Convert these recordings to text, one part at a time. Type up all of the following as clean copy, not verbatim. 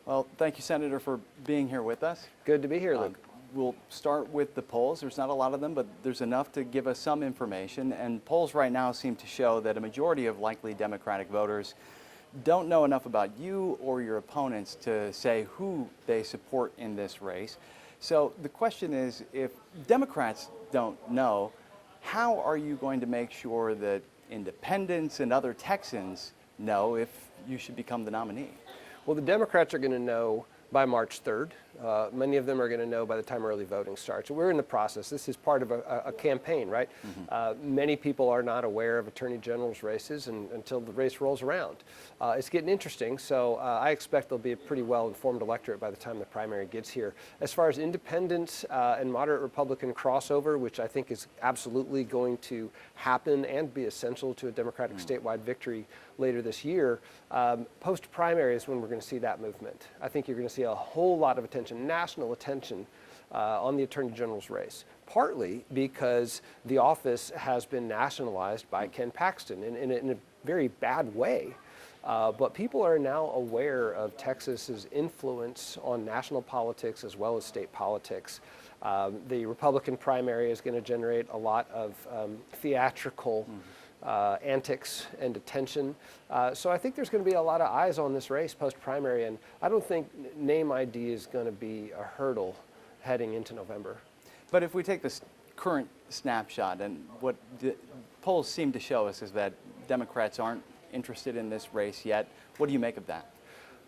Well, thank you, Senator, for being here with us. Good to be here, Luke. We'll start with the polls. There's not a lot of them, but there's enough to give us some information. And polls right now seem to show that a majority of likely Democratic voters don't know enough about you or your opponents to say who they support in this race. So the question is, if Democrats don't know, how are you going to make sure that independents and other Texans know if you should become the nominee? Well, the Democrats are going to know by March 3rd. Many of them are going to know by the time early voting starts. We're in the process. This is part of a campaign, right? Many people are not aware of attorney general's races until the race rolls around. It's getting interesting, so I expect there'll be a pretty well-informed electorate by the time the primary gets here. As far as independents and moderate Republican crossover, which I think is absolutely going to happen and be essential to a Democratic statewide victory later this year, post-primary is when we're going to see that movement. I think you're going to see a whole lot of attention, national attention, on the Attorney General's race, partly because the office has been nationalized by Ken Paxton in a very bad way. But people are now aware of Texas's influence on national politics as well as state politics. The Republican primary is going to generate a lot of theatrical antics and attention. So I think there's going to be a lot of eyes on this race post-primary, and I don't think name ID is going to be a hurdle heading into November. But if we take this current snapshot, and what the polls seem to show us is that Democrats aren't interested in this race yet, what do you make of that?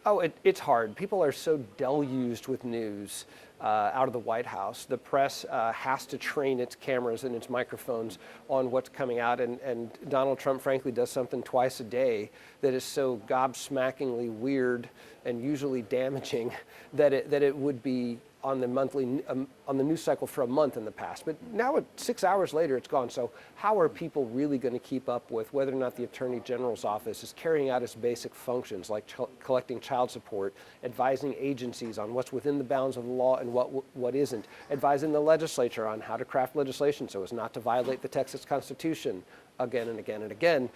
Oh, it's hard. People are so deluged with news out of the White House. The press has to train its cameras and its microphones on what's coming out, and Donald Trump, frankly, does something twice a day that is so gobsmackingly weird and usually damaging that it would be on the monthly on the news cycle for a month in the past. But now, 6 hours later, it's gone. So how are people really going to keep up with whether or not the Attorney General's office is carrying out its basic functions, like collecting child support, advising agencies on what's within the bounds of the law and what isn't, advising the legislature on how to craft legislation so as not to violate the Texas Constitution again and again and again,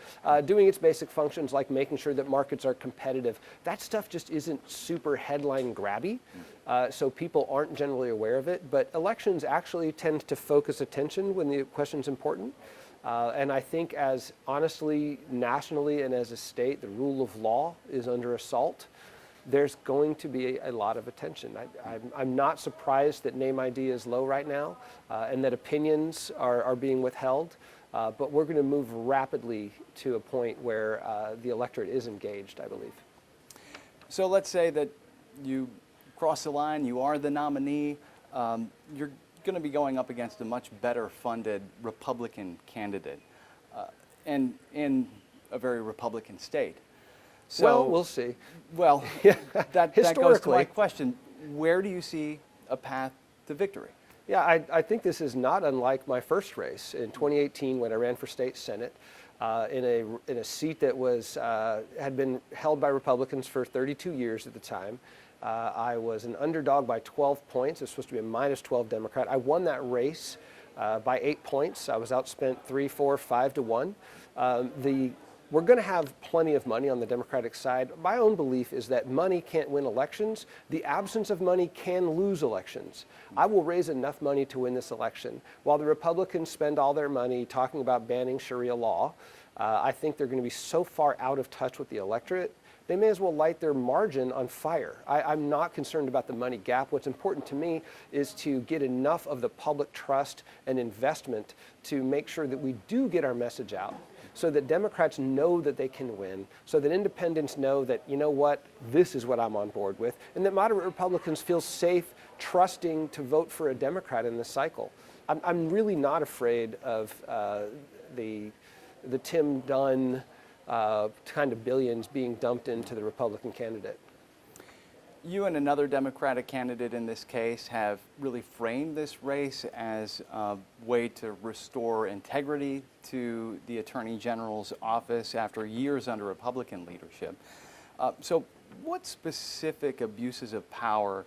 doing its basic functions like making sure that markets are competitive. That stuff just isn't super headline grabby, so people aren't generally aware of it. But elections actually tend to focus attention when the question's important. And I think as honestly, nationally and as a state, the rule of law is under assault, there's going to be a lot of attention. I'm not surprised that name ID is low right now and that opinions are being withheld. But we're going to move rapidly to a point where the electorate is engaged, I believe. So let's say that you cross the line, you are the nominee, you're going to be going up against a much better funded Republican candidate and in a very Republican state. So, well, we'll see. Well, that goes to my question. Where do you see a path to victory? Yeah, I think this is not unlike my first race in 2018 when I ran for state senate in a seat that had been held by Republicans for 32 years at the time. I was an underdog by 12 points. It was supposed to be a minus 12 Democrat. I won that race by 8 points. I was outspent 3, 4, 5 to 1. We're going to have plenty of money on the Democratic side. My own belief is that money can't win elections. The absence of money can lose elections. I will raise enough money to win this election. While the Republicans spend all their money talking about banning Sharia law, I think they're going to be so far out of touch with the electorate, they may as well light their margin on fire. I'm not concerned about the money gap. What's important to me is to get enough of the public trust and investment to make sure that we do get our message out, so that Democrats know that they can win, so that independents know that, you know what, this is what I'm on board with, and that moderate Republicans feel safe trusting to vote for a Democrat in this cycle. I'm really not afraid of the Tim Dunn kind of billions being dumped into the Republican candidate. You and another Democratic candidate in this case have really framed this race as a way to restore integrity to the Attorney General's office after years under Republican leadership. So what specific abuses of power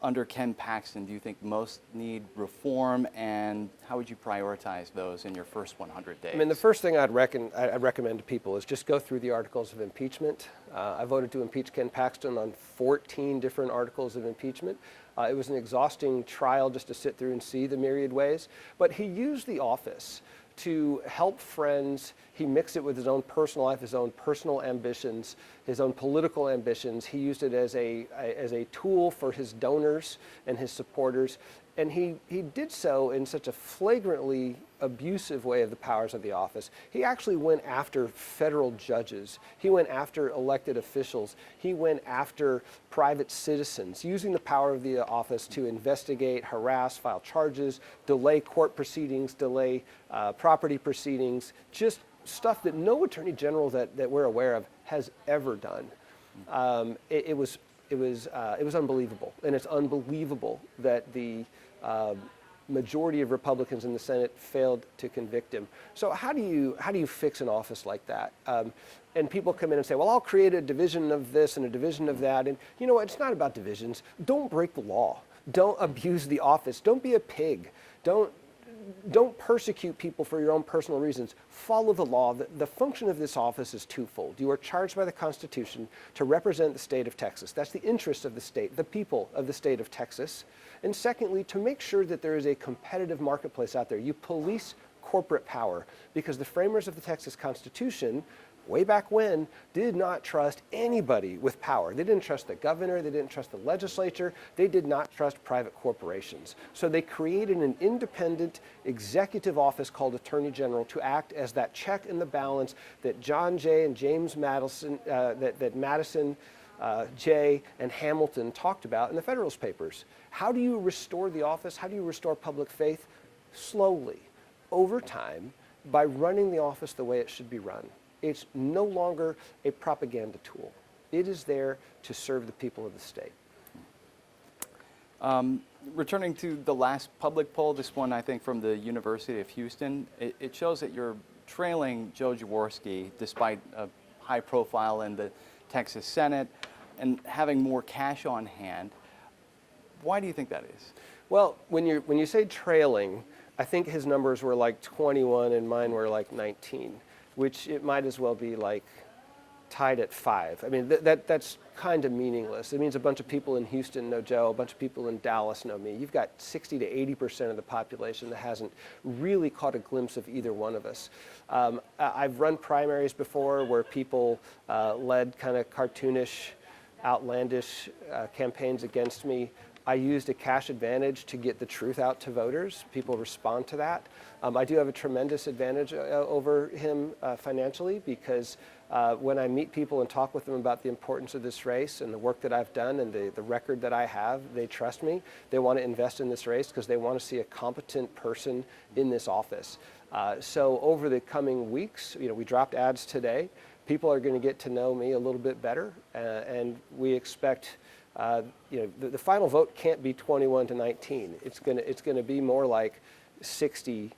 under Ken Paxton do you think most need reform, and how would you prioritize those in your first 100 days? I mean, the first thing I'd recommend to people is just go through the articles of impeachment. I voted to impeach Ken Paxton on 14 different articles of impeachment. It was an exhausting trial just to sit through and see the myriad ways, but he used the office to help friends. He mixed it with his own personal life, his own personal ambitions, his own political ambitions. He used it as a tool for his donors and his supporters. And he did so in such a flagrantly abusive way of the powers of the office. He actually went after federal judges. He went after elected officials. He went after private citizens, using the power of the office to investigate, harass, file charges, delay court proceedings, delay property proceedings, just stuff that no attorney general that we're aware of has ever done. It was unbelievable, and it's unbelievable that the majority of Republicans in the Senate failed to convict him. So how do you fix an office like that? And people come in and say, well, I'll create a division of this and a division of that. And you know what? It's not about divisions. Don't break the law. Don't abuse the office. Don't be a pig. Don't persecute people for your own personal reasons. Follow the law. The function of this office is twofold. You are charged by the Constitution to represent the state of Texas. That's the interest of the state, the people of the state of Texas. And secondly, to make sure that there is a competitive marketplace out there. You police corporate power, because the framers of the Texas Constitution, way back when, did not trust anybody with power. They didn't trust the governor, they didn't trust the legislature, they did not trust private corporations. So they created an independent executive office called Attorney General to act as that check and the balance that John Jay and James Madison, that Madison, Jay, and Hamilton talked about in the Federalist Papers. How do you restore the office? How do you restore public faith? Slowly, over time, by running the office the way it should be run. It's no longer a propaganda tool. It is there to serve the people of the state. Returning to the last public poll, this one I think from the University of Houston, it shows that you're trailing Joe Jaworski despite a high profile in the Texas Senate and having more cash on hand. Why do you think that is? Well, when you say trailing, I think his numbers were like 21 and mine were like 19. Which it might as well be like tied at 5. I mean, that's kind of meaningless. It means a bunch of people in Houston know Joe, a bunch of people in Dallas know me. You've got 60 to 80% of the population that hasn't really caught a glimpse of either one of us. I've run primaries before where people led kind of cartoonish, outlandish campaigns against me. I used a cash advantage to get the truth out to voters. People respond to that. I do have a tremendous advantage over him financially, because when I meet people and talk with them about the importance of this race and the work that I've done and the record that I have, they trust me. They want to invest in this race because they want to see a competent person in this office. So over the coming weeks, we dropped ads today. People are going to get to know me a little bit better, and we expect the final vote can't be 21 to 19. It's going to be more like 60.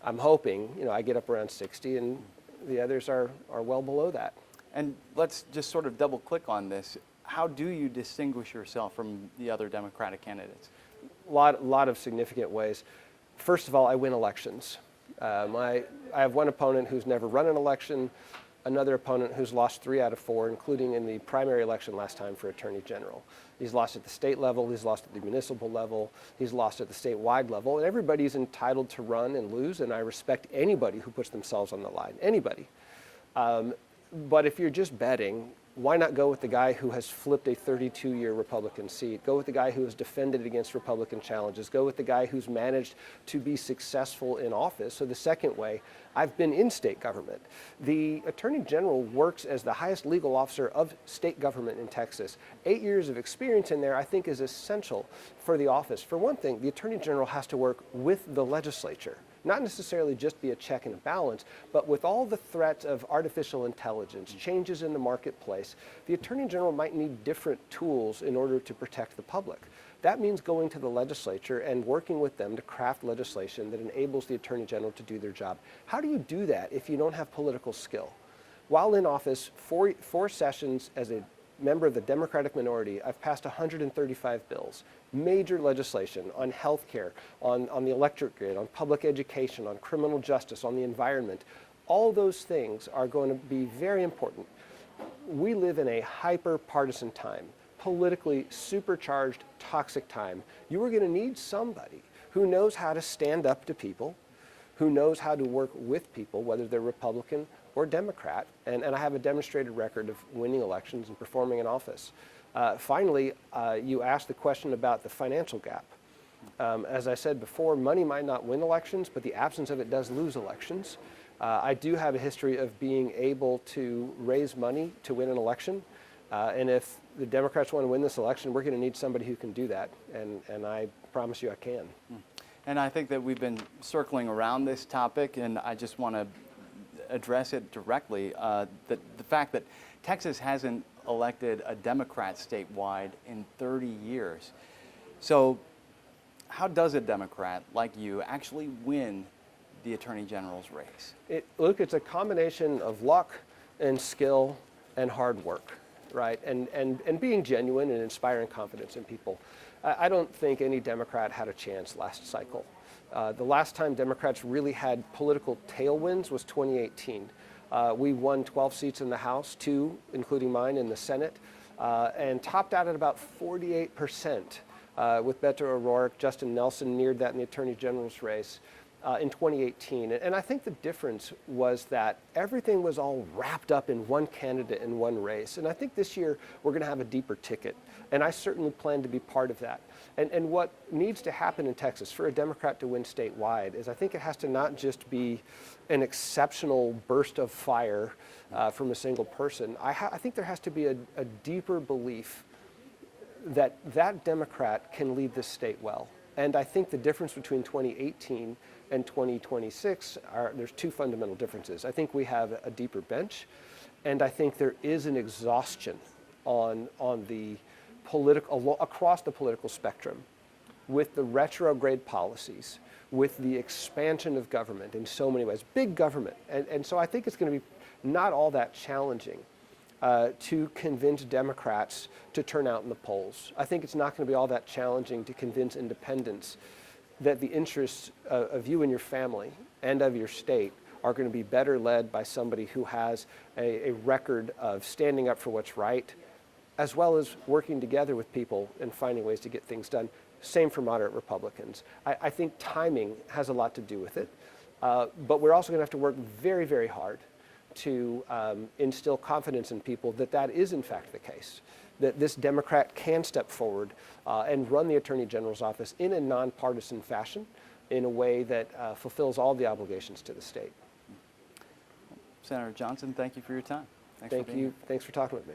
I'm hoping, I get up around 60, and the others are well below that. And let's just sort of double click on this. How do you distinguish yourself from the other Democratic candidates? A lot of significant ways. First of all, I win elections. I have one opponent who's never run an election, another opponent who's lost 3 out of 4, including in the primary election last time for Attorney General. He's lost at the state level, he's lost at the municipal level, he's lost at the statewide level, and everybody's entitled to run and lose, and I respect anybody who puts themselves on the line, anybody. But if you're just betting, why not go with the guy who has flipped a 32-year Republican seat? Go with the guy who has defended against Republican challenges. Go with the guy who's managed to be successful in office. So the second way, I've been in state government. The Attorney General works as the highest legal officer of state government in Texas. 8 years of experience in there, I think, is essential for the office. For one thing, the Attorney General has to work with the legislature. Not necessarily just be a check and a balance, but with all the threats of artificial intelligence, changes in the marketplace, the Attorney General might need different tools in order to protect the public. That means going to the legislature and working with them to craft legislation that enables the Attorney General to do their job. How do you do that if you don't have political skill? While in office, four sessions as a member of the Democratic minority, I've passed 135 bills, major legislation on health care, on the electric grid, on public education, on criminal justice, on the environment. All those things are going to be very important. We live in a hyper-partisan time, politically supercharged, toxic time. You are going to need somebody who knows how to stand up to people, who knows how to work with people, whether they're Republican or Democrat, and I have a demonstrated record of winning elections and performing in office. Finally, you asked the question about the financial gap. As I said before, money might not win elections, but the absence of it does lose elections. I do have a history of being able to raise money to win an election, and if the Democrats want to win this election, we're going to need somebody who can do that, and I promise you I can. And I think that we've been circling around this topic, and I just want to address it directly. The fact that Texas hasn't elected a Democrat statewide in 30 years. So how does a Democrat like you actually win the Attorney General's race? Look, it's a combination of luck and skill and hard work, right? And being genuine and inspiring confidence in people. I don't think any Democrat had a chance last cycle. The last time Democrats really had political tailwinds was 2018. We won 12 seats in the House, 2, including mine, in the Senate, and topped out at about 48% with Beto O'Rourke. Justin Nelson neared that in the Attorney General's race in 2018. And I think the difference was that everything was all wrapped up in one candidate in one race. And I think this year we're going to have a deeper ticket. And I certainly plan to be part of that. And what needs to happen in Texas for a Democrat to win statewide is I think it has to not just be an exceptional burst of fire from a single person. I think there has to be a deeper belief that that Democrat can lead this state well. And I think the difference between 2018 and 2026 there's 2 fundamental differences. I think we have a deeper bench, and I think there is an exhaustion on the across the political spectrum with the retrograde policies, with the expansion of government in so many ways, big government. And so I think it's going to be not all that challenging to convince Democrats to turn out in the polls. I think it's not going to be all that challenging to convince independents that the interests of you and your family and of your state are going to be better led by somebody who has a record of standing up for what's right, as well as working together with people and finding ways to get things done. Same for moderate Republicans. I think timing has a lot to do with it, but we're also going to have to work very, very hard to instill confidence in people that that is in fact the case, that this Democrat can step forward and run the Attorney General's office in a nonpartisan fashion in a way that fulfills all the obligations to the state. Senator Johnson, thank you for your time. Thank you. Thanks for talking with me.